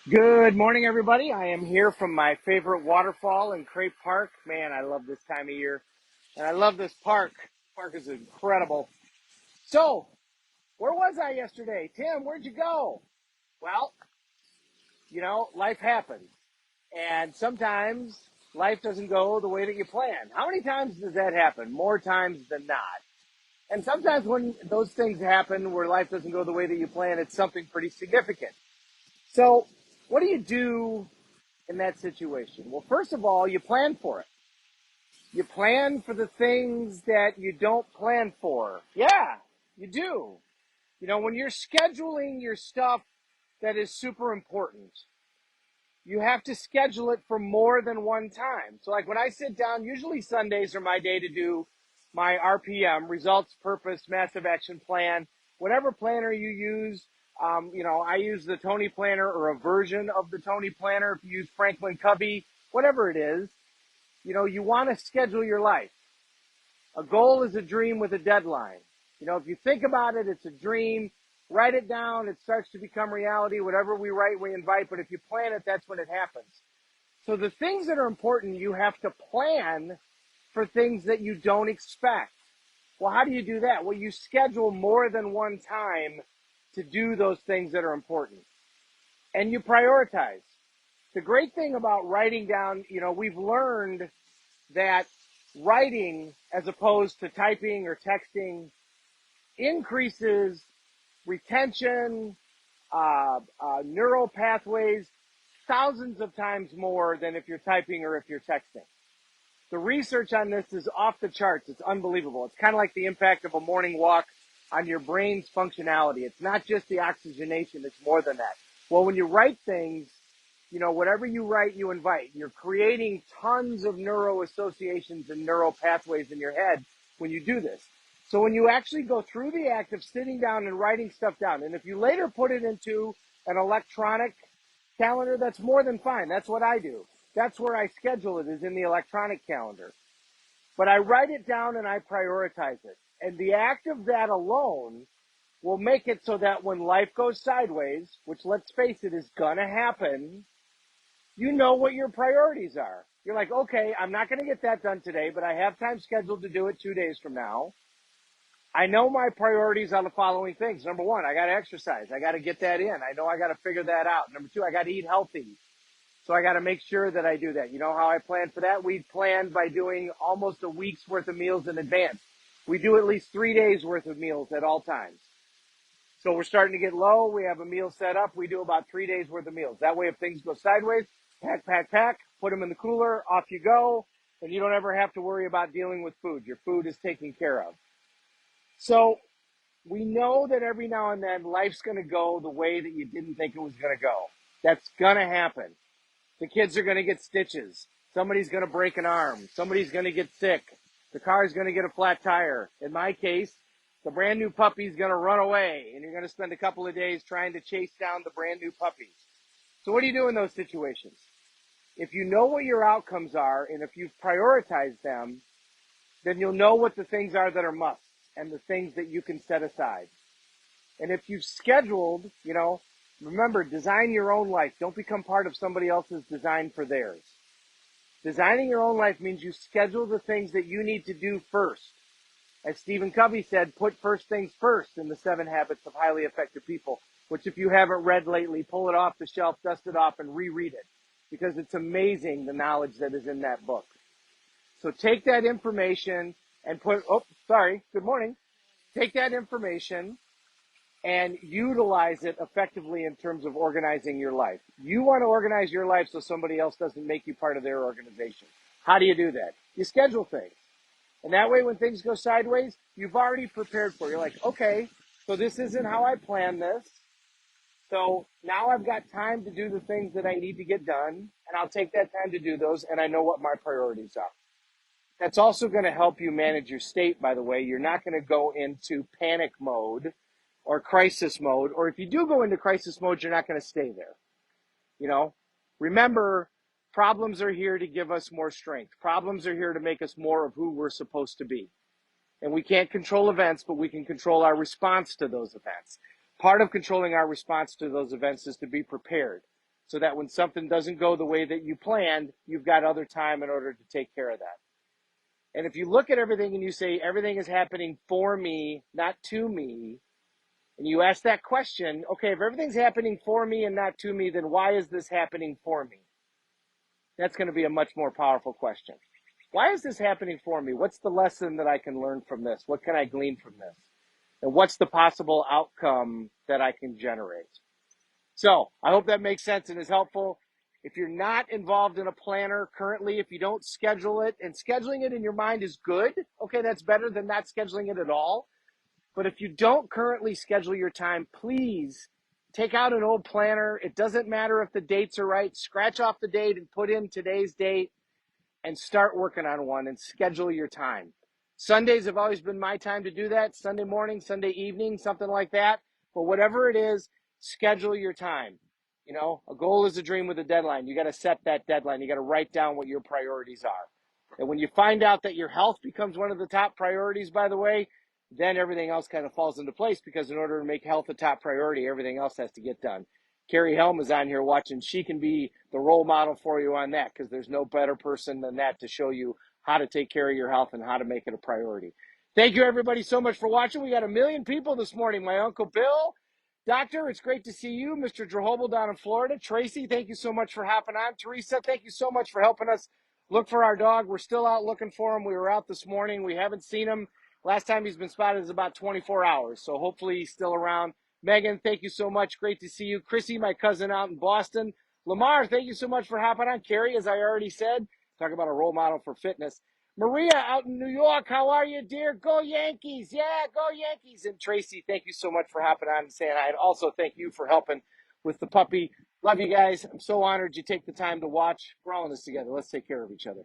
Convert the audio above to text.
Good morning, everybody. I am here from my favorite waterfall in Crape Park. Man, I love this time of year, and I love this park. Park is incredible. So, where was I yesterday? Tim, where'd you go? Well, life happens, and sometimes life doesn't go the way that you plan. How many times does that happen? More times than not. And sometimes when those things happen where life doesn't go the way that you plan, it's something pretty significant. So, what do you do in that situation? Well, first of all, you plan for it. You plan for the things that you don't plan for. Yeah, you do. When you're scheduling your stuff that is super important, you have to schedule it for more than one time. So like when I sit down, usually Sundays are my day to do my RPM, results, purpose, massive action plan, whatever planner you use. I use the Tony planner or a version of the Tony planner. If you use Franklin Covey, whatever it is, you want to schedule your life. A goal is a dream with a deadline. If you think about it, it's a dream. Write it down. It starts to become reality. Whatever we write, we invite. But if you plan it, that's when it happens. So the things that are important, you have to plan for things that you don't expect. Well, how do you do that? Well, you schedule more than one time to do those things that are important. And you prioritize. The great thing about writing down, we've learned that writing as opposed to typing or texting increases retention, neural pathways thousands of times more than if you're typing or if you're texting. The research on this is off the charts. It's unbelievable. It's kind of like the impact of a morning walk on your brain's functionality. It's not just the oxygenation. It's more than that. Well, when you write things, whatever you write, you invite. You're creating tons of neuro associations and neural pathways in your head when you do this. So when you actually go through the act of sitting down and writing stuff down, and if you later put it into an electronic calendar, that's more than fine. That's what I do. That's where I schedule it, is in the electronic calendar. But I write it down and I prioritize it. And the act of that alone will make it so that when life goes sideways, which let's face it is gonna happen, you know what your priorities are. You're like, okay, I'm not gonna get that done today, but I have time scheduled to do it 2 days from now. I know my priorities on the following things. Number one, I gotta exercise. I gotta get that in. I know I gotta figure that out. Number two, I gotta eat healthy. So I got to make sure that I do that. You know how I plan for that? We plan by doing almost a week's worth of meals in advance. We do at least 3 days worth of meals at all times. So we're starting to get low. We have a meal set up. We do about 3 days worth of meals. That way, if things go sideways, pack, put them in the cooler, off you go, and you don't ever have to worry about dealing with food. Your food is taken care of. So we know that every now and then life's going to go the way that you didn't think it was going to go. That's going to happen. The kids are going to get stitches. Somebody's going to break an arm. Somebody's going to get sick. The car's going to get a flat tire. In my case, the brand new puppy's going to run away, and you're going to spend a couple of days trying to chase down the brand new puppy. So what do you do in those situations? If you know what your outcomes are, and if you've prioritized them, then you'll know what the things are that are musts and the things that you can set aside. And if you've scheduled, remember, design your own life. Don't become part of somebody else's design for theirs. Designing your own life means you schedule the things that you need to do first. As Stephen Covey said, put first things first in the 7 Habits of Highly Effective People, which if you haven't read lately, pull it off the shelf, dust it off, and reread it, because it's amazing the knowledge that is in that book. So take that information and good morning. Take that information and utilize it effectively in terms of organizing your life. You want to organize your life so somebody else doesn't make you part of their organization. How do you do that? You schedule things. And that way when things go sideways, you've already prepared for it. You're like, okay, so this isn't how I planned this. So now I've got time to do the things that I need to get done, and I'll take that time to do those, and I know what my priorities are. That's also going to help you manage your state, by the way. You're not going to go into panic mode or crisis mode, or if you do go into crisis mode, you're not going to stay there. Remember, problems are here to give us more strength. Problems are here to make us more of who we're supposed to be. And we can't control events, but we can control our response to those events. Part of controlling our response to those events is to be prepared. so that when something doesn't go the way that you planned, you've got other time in order to take care of that. And if you look at everything and you say, everything is happening for me, not to me, and you ask that question, okay, if everything's happening for me and not to me, then why is this happening for me? That's going to be a much more powerful question. Why is this happening for me? What's the lesson that I can learn from this? What can I glean from this? And what's the possible outcome that I can generate? So I hope that makes sense and is helpful. If you're not involved in a planner currently, if you don't schedule it, and scheduling it in your mind is good, okay, that's better than not scheduling it at all. But if you don't currently schedule your time, please take out an old planner. It doesn't matter if the dates are right. Scratch off the date and put in today's date and start working on one and schedule your time. Sundays have always been my time to do that. Sunday morning, Sunday evening, something like that. But whatever it is, schedule your time. You know, a goal is a dream with a deadline. You got to set that deadline. You got to write down what your priorities are. And when you find out that your health becomes one of the top priorities, by the way, then everything else kind of falls into place, because in order to make health a top priority, everything else has to get done. Carrie Helm is on here watching. She can be the role model for you on that, because there's no better person than that to show you how to take care of your health and how to make it a priority. Thank you, everybody, so much for watching. We got 1 million people this morning. My Uncle Bill, Doctor, it's great to see you. Mr. Drehobel down in Florida. Tracy, thank you so much for hopping on. Teresa, thank you so much for helping us look for our dog. We're still out looking for him. We were out this morning. We haven't seen him. Last time he's been spotted is about 24 hours, so hopefully he's still around. Megan, thank you so much. Great to see you. Chrissy, my cousin out in Boston. Lamar, thank you so much for hopping on. Carrie, as I already said, talk about a role model for fitness. Maria out in New York, how are you, dear? Go Yankees. Yeah, go Yankees. And Tracy, thank you so much for hopping on and saying hi. And also thank you for helping with the puppy. Love you guys. I'm so honored you take the time to watch. We're all in this together. Let's take care of each other.